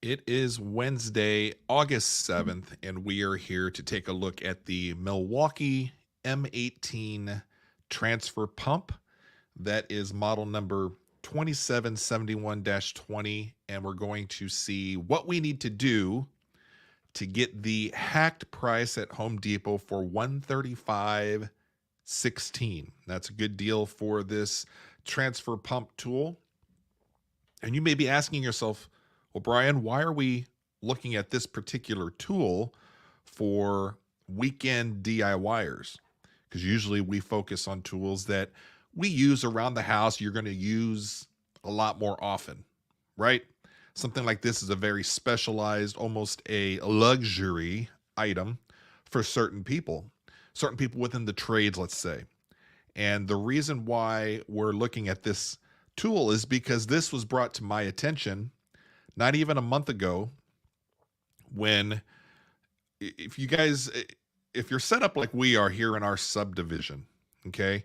It is Wednesday, August 7th, and we are here to take a look at the Milwaukee M18 Transfer Pump. That is model number 2771 20, and we're going to see what we need to do to get the hacked price at Home Depot for 135.16. That's a good deal for this transfer pump tool. And you may be asking yourself, well, Brian, why are we looking at this particular tool for weekend DIYers? Because usually we focus on tools that we use around the house, you're going to use a lot more often, right? Something like this is a very specialized, almost a luxury item for certain people within the trades, let's say. And the reason why we're looking at this tool is because this was brought to my attention not even a month ago when if you guys if you're set up like we are here in our subdivision, okay,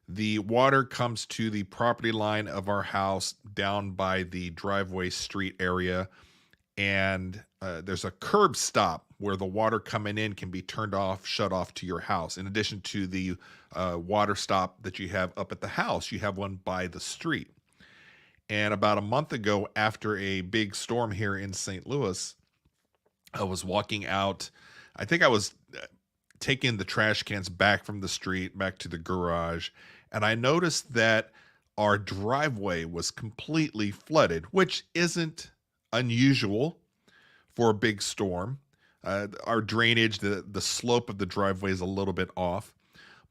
the water comes to the property line of our house down by the driveway street area, and there's a curb stop where the water coming in can be turned off, shut off to your house. In addition to the water stop that you have up at the house, you have one by the street. And about a month ago, after a big storm here in St. Louis, I was walking out. I think I was taking the trash cans back from the street, back to the garage, and I noticed that our driveway was completely flooded, which isn't unusual for a big storm. Our drainage, the slope of the driveway is a little bit off.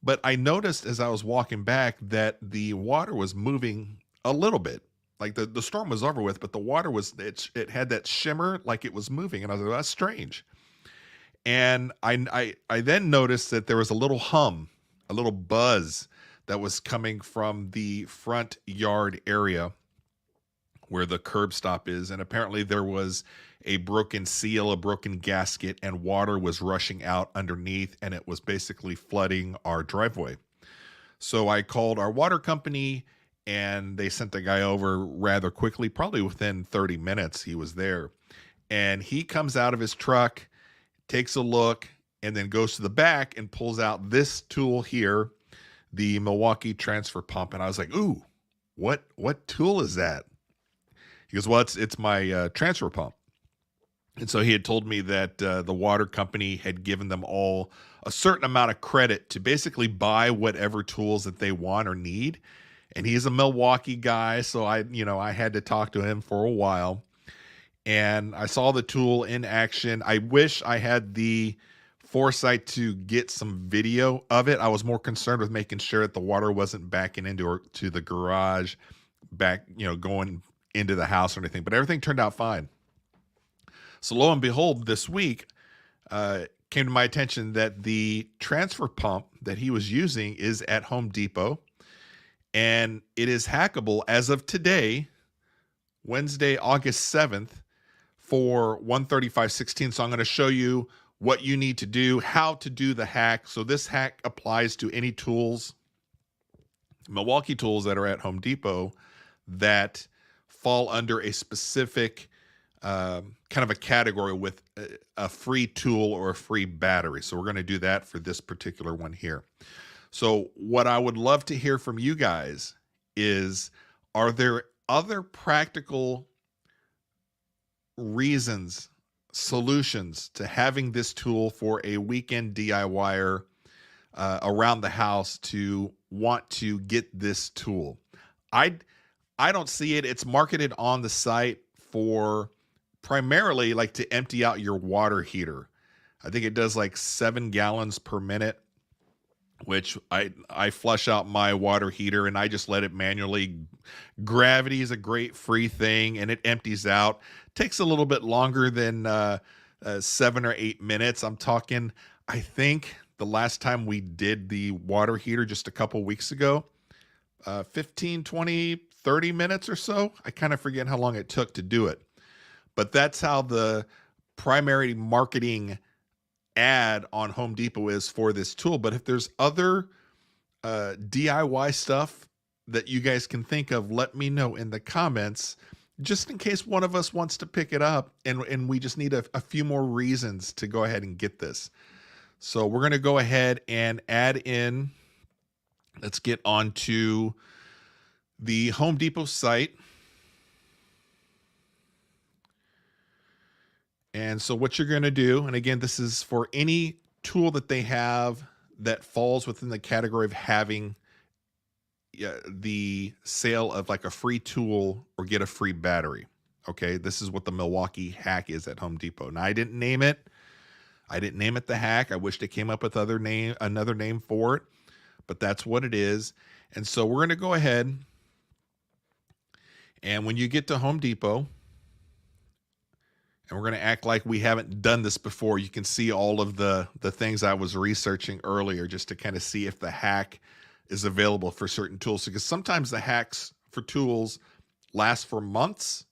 But I noticed as I was walking back that the water was moving a little bit. Like the storm was over with, but the water it had that shimmer like it was moving. And I was like, that's strange. And I then noticed that there was a little hum, a little buzz that was coming from the front yard area where the curb stop is. And apparently there was a broken seal, a broken gasket, and water was rushing out underneath, and it was basically flooding our driveway. So I called our water company, and they sent a guy over rather quickly, probably within 30 minutes he was there. And he comes out of his truck, takes a look, and then goes to the back and pulls out this tool here, the Milwaukee Transfer Pump. And I was like, ooh, what tool is that? He goes, well, it's my transfer pump. And so he had told me that the water company had given them all a certain amount of credit to basically buy whatever tools that they want or need. And he's a Milwaukee guy, so I had to talk to him for a while. And I saw the tool in action. I wish I had the foresight to get some video of it. I was more concerned with making sure that the water wasn't backing into the garage, back, going into the house or anything. But everything turned out fine. So lo and behold, this week came to my attention that the transfer pump that he was using is at Home Depot, and it is hackable as of today, Wednesday, August 7th, for 135.16. So I'm going to show you what you need to do, how to do the hack. So this hack applies to any tools, Milwaukee tools that are at Home Depot that fall under a specific kind of a category with a free tool or a free battery. So we're going to do that for this particular one here. So what I would love to hear from you guys is, are there other practical reasons, solutions to having this tool for a weekend DIYer around the house to want to get this tool? I don't see it. It's marketed on the site for primarily like to empty out your water heater. I think it does like 7 gallons per minute, which I flush out my water heater and I just let it manually. Gravity is a great free thing and it empties out. Takes a little bit longer than 7 or 8 minutes. I'm talking, I think the last time we did the water heater just a couple weeks ago, 15, 20, 30 minutes or so. I kind of forget how long it took to do it. But that's how the primary marketing ad on Home Depot is for this tool. But if there's other DIY stuff that you guys can think of, let me know in the comments just in case one of us wants to pick it up and we just need a few more reasons to go ahead and get this. So we're going to go ahead and add in, let's get onto the Home Depot site. And so what you're going to do, and again, this is for any tool that they have that falls within the category of having the sale of like a free tool or get a free battery. Okay, this is what the Milwaukee Hack is at Home Depot. Now, I didn't name it. I didn't name it the Hack. I wish they came up with another name for it, but that's what it is. And so we're going to go ahead, and when you get to Home Depot, and we're going to act like we haven't done this before, you can see all of the things I was researching earlier just to kind of see if the Hack is available for certain tools, because sometimes the hacks for tools last for months,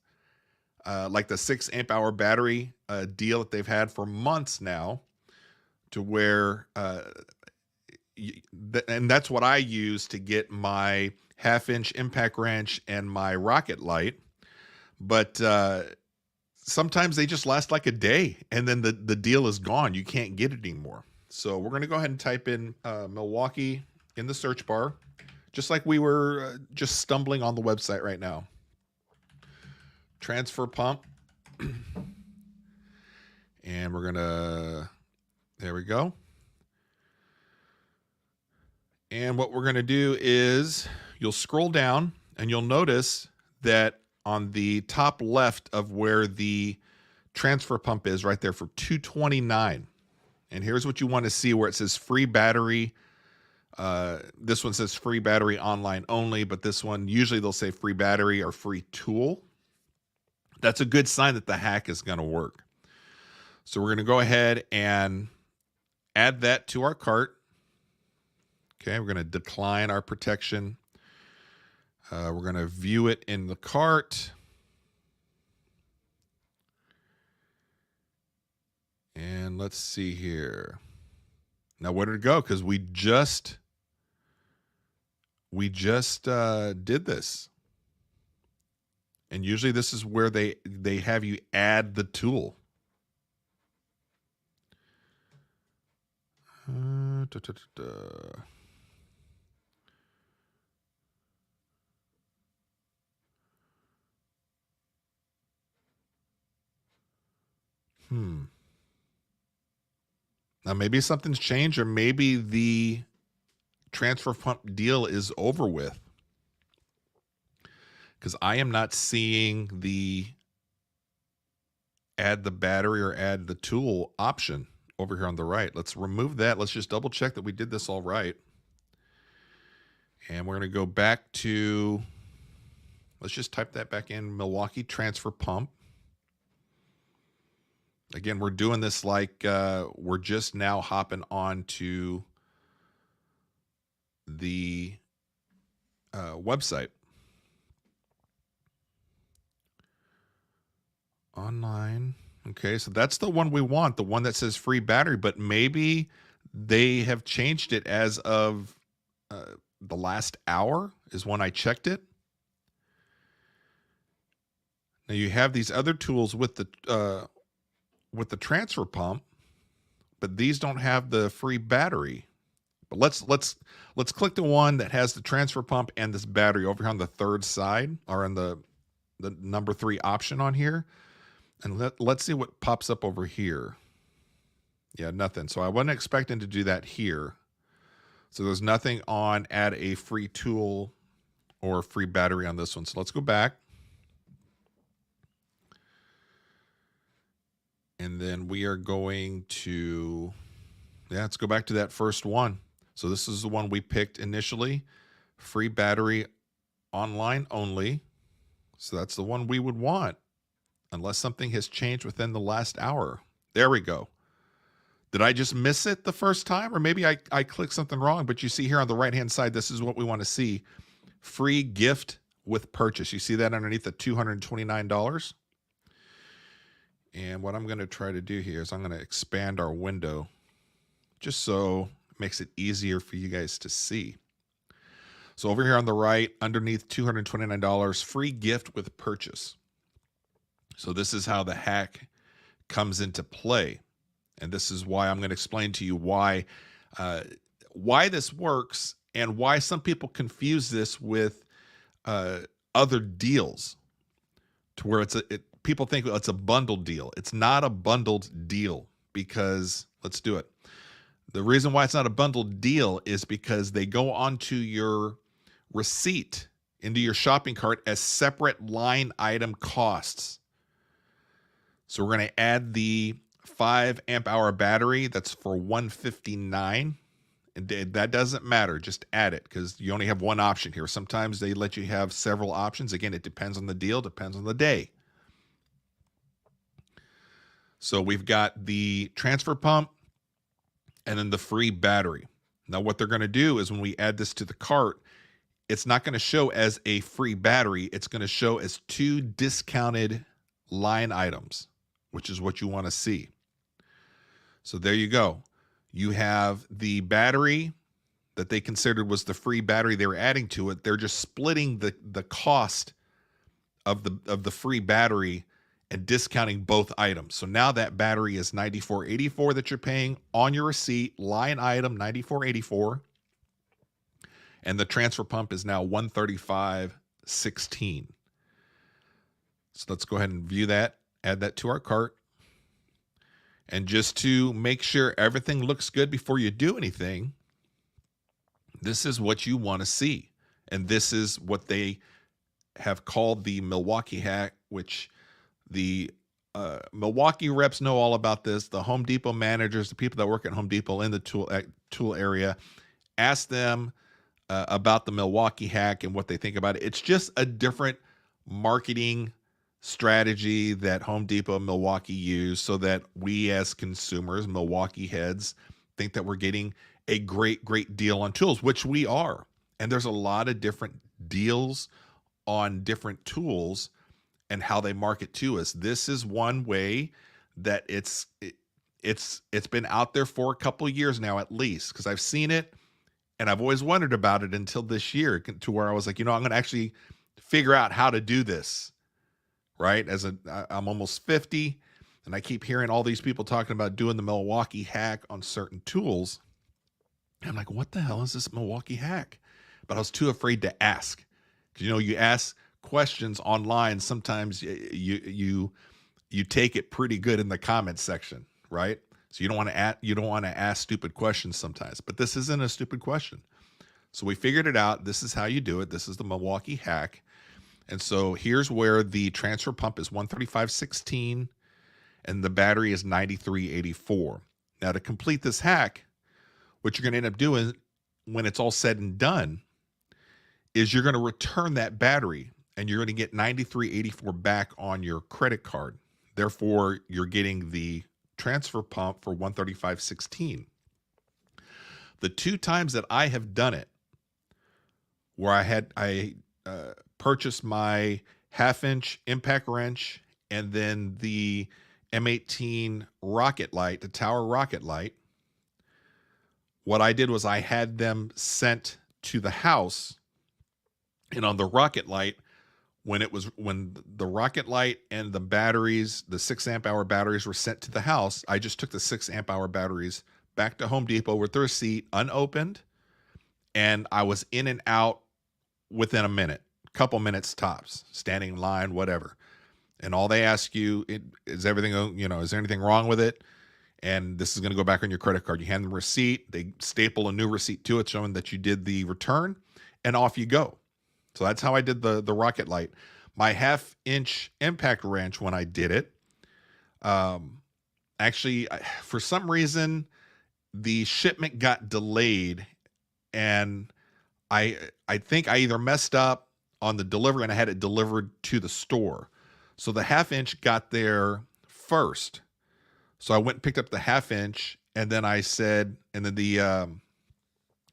like the 6 amp hour battery deal that they've had for months now, to where and that's what I use to get my 1/2-inch impact wrench and my rocket light. But sometimes they just last like a day, and then the deal is gone. You can't get it anymore. So we're going to go ahead and type in Milwaukee in the search bar, just like we were just stumbling on the website right now. Transfer pump. And we're going to, there we go. And what we're going to do is you'll scroll down and you'll notice that on the top left of where the transfer pump is, right there for $229. And here's what you want to see, where it says free battery. This one says free battery online only, but this one, usually they'll say free battery or free tool. That's a good sign that the hack is going to work. So we're going to go ahead and add that to our cart. Okay, we're going to decline our protection. We're going to view it in the cart. And let's see here. Now, where did it go? Because we just did this. And usually this is where they have you add the tool. Now, maybe something's changed, or maybe the transfer pump deal is over with, because I am not seeing the add the battery or add the tool option over here on the right. Let's remove that. Let's just double check that we did this all right. And we're going to go back to, let's just type that back in, Milwaukee Transfer Pump. Again, we're doing this like we're just now hopping on to the website. Online. Okay, so that's the one we want, the one that says free battery, but maybe they have changed it as of the last hour is when I checked it. Now you have these other tools with the transfer pump, but these don't have the free battery. But let's click the one that has the transfer pump and this battery over here on the third side, or on the number 3 option on here. And let's see what pops up over here. Yeah, nothing. So I wasn't expecting to do that here. So there's nothing on add a free tool or free battery on this one. So let's go back. And then we are going to, let's go back to that first one. So this is the one we picked initially. Free battery online only. So that's the one we would want, unless something has changed within the last hour. There we go. Did I just miss it the first time? Or maybe I clicked something wrong, but you see here on the right-hand side, this is what we want to see. Free gift with purchase. You see that underneath the $229? And what I'm going to try to do here is I'm going to expand our window just so it makes it easier for you guys to see. So over here on the right, underneath $229, free gift with purchase. So this is how the hack comes into play. And this is why I'm going to explain to you why this works and why some people confuse this with other deals, to where people think it's a bundled deal. It's not a bundled deal, because let's do it. The reason why it's not a bundled deal is because they go onto your receipt, into your shopping cart, as separate line item costs. So we're going to add the 5 amp hour battery. That's for $159. And that doesn't matter. Just add it, because you only have one option here. Sometimes they let you have several options. Again, it depends on the deal, depends on the day. So we've got the transfer pump and then the free battery. Now what they're going to do is, when we add this to the cart, it's not going to show as a free battery. It's going to show as 2 discounted line items, which is what you want to see. So there you go. You have the battery that they considered was the free battery they were adding to it. They're just splitting the cost of the free battery and discounting both items. So now that battery is $94.84 that you're paying on your receipt, line item $94.84, and the transfer pump is now $135.16. So let's go ahead and view that, add that to our cart. And just to make sure everything looks good before you do anything, this is what you want to see. And this is what they have called the Milwaukee hack, which the Milwaukee reps know all about this. The Home Depot managers, the people that work at Home Depot in the tool area, ask them about the Milwaukee hack and what they think about it. It's just a different marketing strategy that Home Depot and Milwaukee use, so that we as consumers, Milwaukee heads, think that we're getting a great deal on tools, which we are. And there's a lot of different deals on different tools and how they market to us. This is one way that it's been out there for a couple of years now, at least, because I've seen it and I've always wondered about it until this year, to where I was like, I'm going to actually figure out how to do this. Right? I'm almost 50, and I keep hearing all these people talking about doing the Milwaukee hack on certain tools. And I'm like, what the hell is this Milwaukee hack? But I was too afraid to ask. Because, you ask questions online, sometimes you take it pretty good in the comments section, right? So you don't want to ask stupid questions sometimes. But this isn't a stupid question. So we figured it out. This is how you do it. This is the Milwaukee hack. And so here's where the transfer pump is $135.16 and the battery is $93.84. Now, to complete this hack, what you're going to end up doing when it's all said and done is you're going to return that battery, and you're going to get $93.84 back on your credit card. Therefore, you're getting the transfer pump for $135.16. The 2 times that I have done it, where I purchased my 1/2-inch impact wrench and then the M18 rocket light, the tower rocket light, what I did was I had them sent to the house. And on the rocket light, when the rocket light and the batteries, the 6 amp hour batteries, were sent to the house, I just took the 6 amp hour batteries back to Home Depot with the receipt unopened, and I was in and out within a minute, couple minutes tops, standing in line, whatever. And all they ask you is everything, is there anything wrong with it? And this is going to go back on your credit card. You hand them a receipt, they staple a new receipt to it showing that you did the return, and off you go. So that's how I did the rocket light. My 1/2-inch impact wrench, when I did it, actually, for some reason, the shipment got delayed, and I think I either messed up on the delivery and I had it delivered to the store. So the 1/2-inch got there first. So I went and picked up the 1/2-inch, and then I said, and then the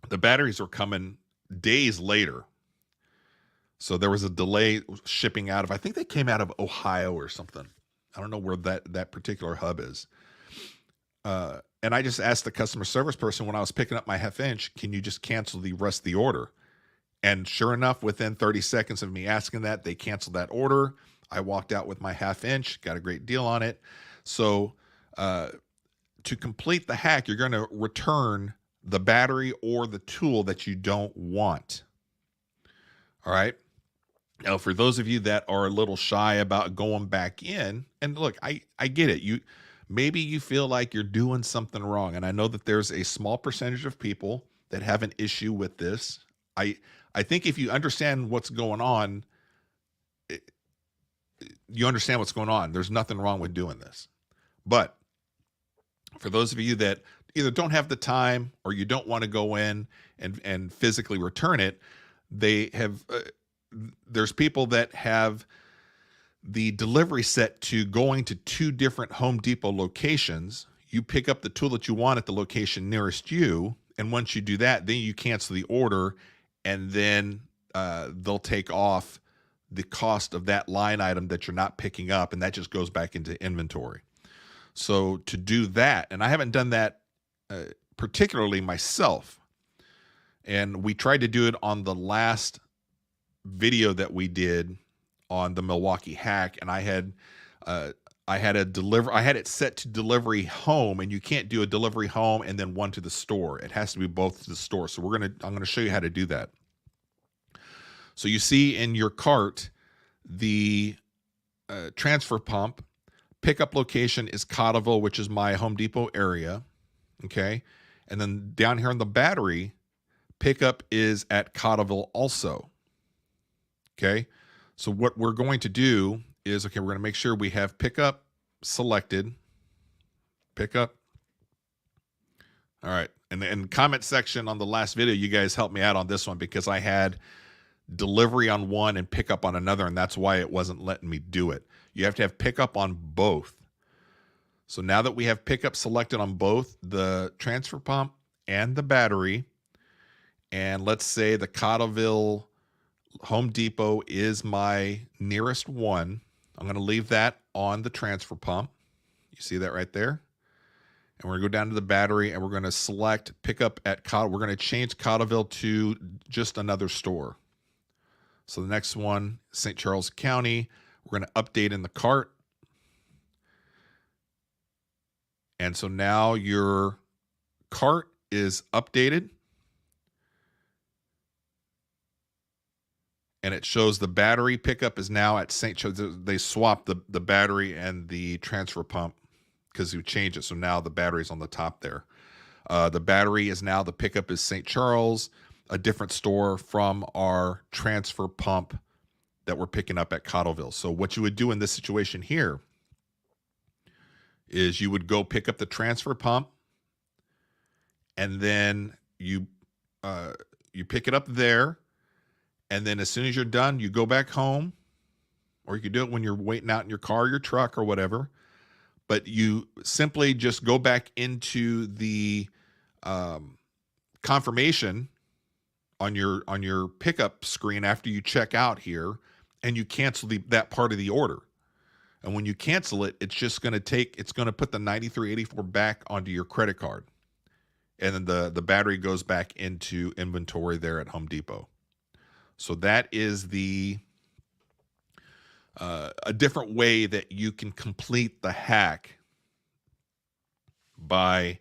batteries were coming days later. So there was a delay shipping out of, I think they came out of Ohio or something. I don't know where that particular hub is. And I just asked the customer service person when I was picking up my 1/2-inch, can you just cancel the rest of the order? And sure enough, within 30 seconds of me asking that, they canceled that order. I walked out with my 1/2 inch, got a great deal on it. So to complete the hack, you're going to return the battery or the tool that you don't want. All right. Now, for those of you that are a little shy about going back in, and look, I get it. Maybe you feel like you're doing something wrong, and I know that there's a small percentage of people that have an issue with this. I think if you understand what's going on, you understand what's going on. There's nothing wrong with doing this. But for those of you that either don't have the time or you don't want to go in and physically return it, they have there's people that have the delivery set to going to 2 different Home Depot locations. You pick up the tool that you want at the location nearest you, and once you do that, then you cancel the order, and then they'll take off the cost of that line item that you're not picking up, and that just goes back into inventory. So to do that, and I haven't done that particularly myself, and we tried to do it on the last video that we did on the Milwaukee Hack, and I had it set to delivery home, and you can't do a delivery home and then one to the store. It has to be both to the store. So I'm gonna show you how to do that. So you see in your cart the transfer pump. Pickup location is Cottleville, which is my Home Depot area. Okay. And then down here on the battery, pickup is at Cottleville also. Okay. So what we're going to do is, okay, we're going to make sure we have pickup selected. Pickup. All right. And in the comment section on the last video, you guys helped me out on this one because I had delivery on one and pickup on another, and that's why it wasn't letting me do it. You have to have pickup on both. So now that we have pickup selected on both the transfer pump and the battery, and let's say the Cottleville Home Depot is my nearest one, I'm going to leave that on the transfer pump. You see that right there? And we're going to go down to the battery, and we're going to select pickup at Cottleville. We're going to change Cottleville to just another store. So the next one, St. Charles County, we're going to update in the cart. And so now your cart is updated. And it shows the battery pickup is now at St. Charles. They swapped the battery and the transfer pump because you changed it. So now the battery's on the top there. The battery is now, the pickup is St. Charles, a different store from our transfer pump that we're picking up at Cottleville. So what you would do in this situation here is you would go pick up the transfer pump, and then you pick it up there, and then as soon as you're done, you go back home, or you can do it when you're waiting out in your car, your truck, or whatever. But you simply just go back into the confirmation on your pickup screen after you check out here, and you cancel that part of the order. And when you cancel it, it's just going to put the 9384 back onto your credit card. And then the battery goes back into inventory there at Home Depot. So that is a different way that you can complete the hack by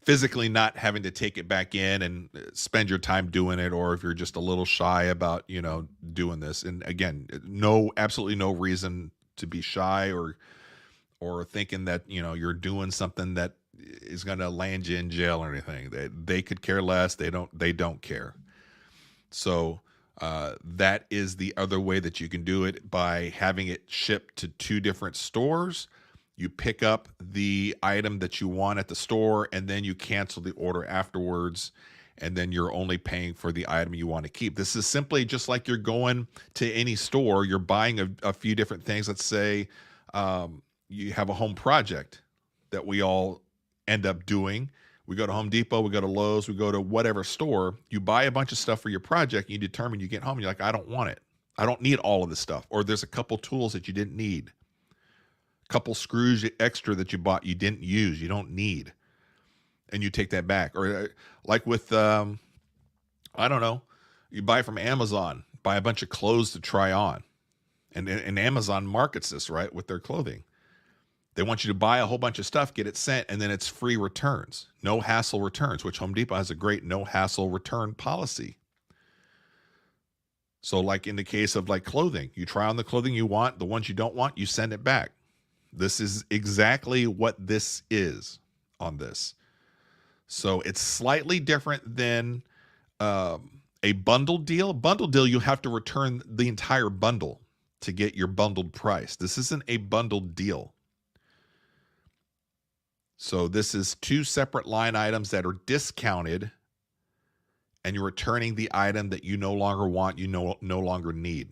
physically not having to take it back in and spend your time doing it, or if you're just a little shy about, doing this. And again, absolutely no reason to be shy or thinking that, you're doing something that is going to land you in jail or anything. They could care less. They don't care. So that is the other way that you can do it, by having it shipped to 2 different stores. You pick up the item that you want at the store, and then you cancel the order afterwards, and then you're only paying for the item you want to keep. This is simply just like you're going to any store. You're buying a few different things. Let's say you have a home project that we all end up doing. We go to Home Depot, we go to Lowe's, we go to whatever store. You buy a bunch of stuff for your project, and you determine, you get home, and you're like, I don't want it. I don't need all of this stuff. Or there's a couple tools that you didn't need. Couple screws extra that you bought you didn't use, you don't need, and you take that back. Or like with I don't know, you buy from Amazon, buy a bunch of clothes to try on, And Amazon markets this, right, with their clothing. They want you to buy a whole bunch of stuff, get it sent, and then it's free returns. No hassle returns, which Home Depot has a great no hassle return policy. So like in the case of like clothing, you try on the clothing you want, the ones you don't want, you send it back. This is exactly what this is on this. So it's slightly different than a bundle deal. Bundle deal, you have to return the entire bundle to get your bundled price. This isn't a bundled deal. So this is two separate line items that are discounted, and you're returning the item that you no longer want, you no longer need.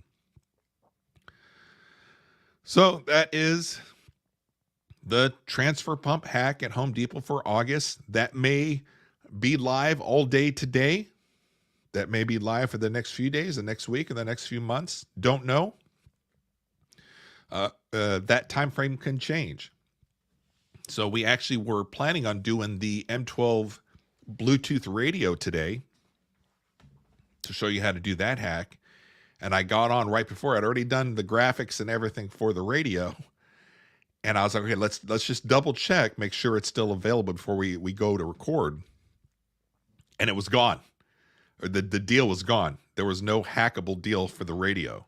So that is the transfer pump hack at Home Depot for August. That may be live all day today. That may be live for the next few days, the next week, and the next few months. Don't know. That time frame can change. So we actually were planning on doing the M12 Bluetooth radio today to show you how to do that hack. And I got on right before. I'd already done the graphics and everything for the radio. And I was like, okay, let's just double check, make sure it's still available before we go to record. And it was gone. Or the deal was gone. There was no hackable deal for the radio.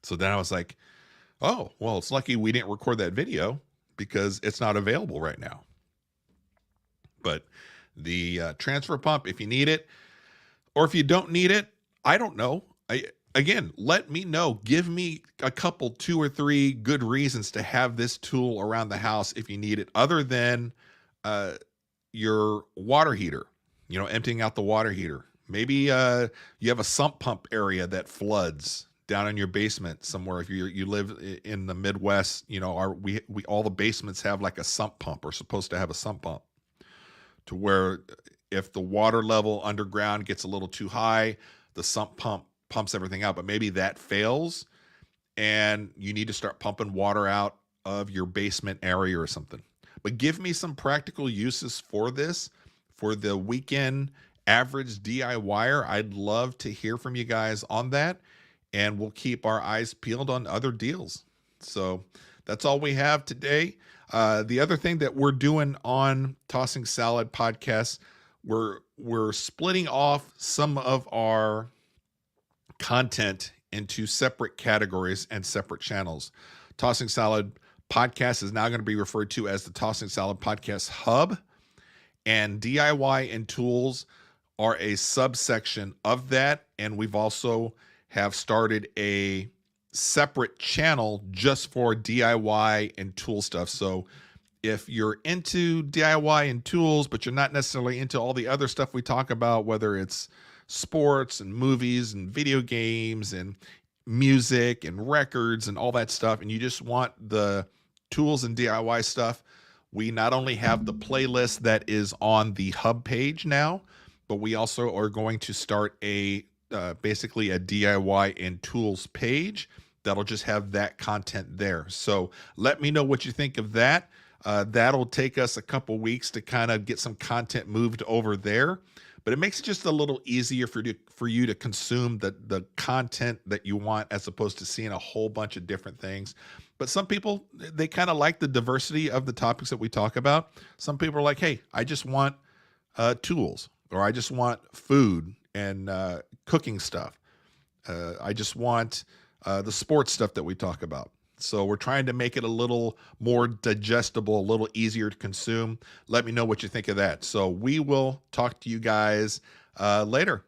So then I was like, oh, well, it's lucky we didn't record that video, because it's not available right now. But the transfer pump, if you need it, or if you don't need it, I don't know. Again, let me know. Give me a couple, 2 or 3 good reasons to have this tool around the house if you need it, other than your water heater, emptying out the water heater. Maybe you have a sump pump area that floods down in your basement somewhere. If you live in the Midwest, we all the basements have like a sump pump, or supposed to have a sump pump, to where if the water level underground gets a little too high, the sump pump pumps everything out. But maybe that fails and you need to start pumping water out of your basement area or something. But give me some practical uses for this, for the weekend average DIYer. I'd love to hear from you guys on that. And we'll keep our eyes peeled on other deals. So that's all we have today. The other thing that we're doing on Tossing Salad Podcast, we're splitting off some of our content into separate categories and separate channels. Tossing Salad Podcast is now going to be referred to as the Tossing Salad Podcast Hub, and DIY and tools are a subsection of that. And we've also have started a separate channel just for DIY and tool stuff. So if you're into DIY and tools, but you're not necessarily into all the other stuff we talk about, whether it's sports and movies and video games and music and records and all that stuff, and you just want the tools and DIY stuff, we not only have the playlist that is on the hub page now, but we also are going to start basically a DIY and tools page that'll just have that content there. So let me know what you think of that. That'll take us a couple weeks to kind of get some content moved over there, but it makes it just a little easier for you to consume the content that you want, as opposed to seeing a whole bunch of different things. But some people, they kind of like the diversity of the topics that we talk about. Some people are like, hey, I just want tools, or I just want food and cooking stuff. I just want the sports stuff that we talk about. So we're trying to make it a little more digestible, a little easier to consume. Let me know what you think of that. So we will talk to you guys later.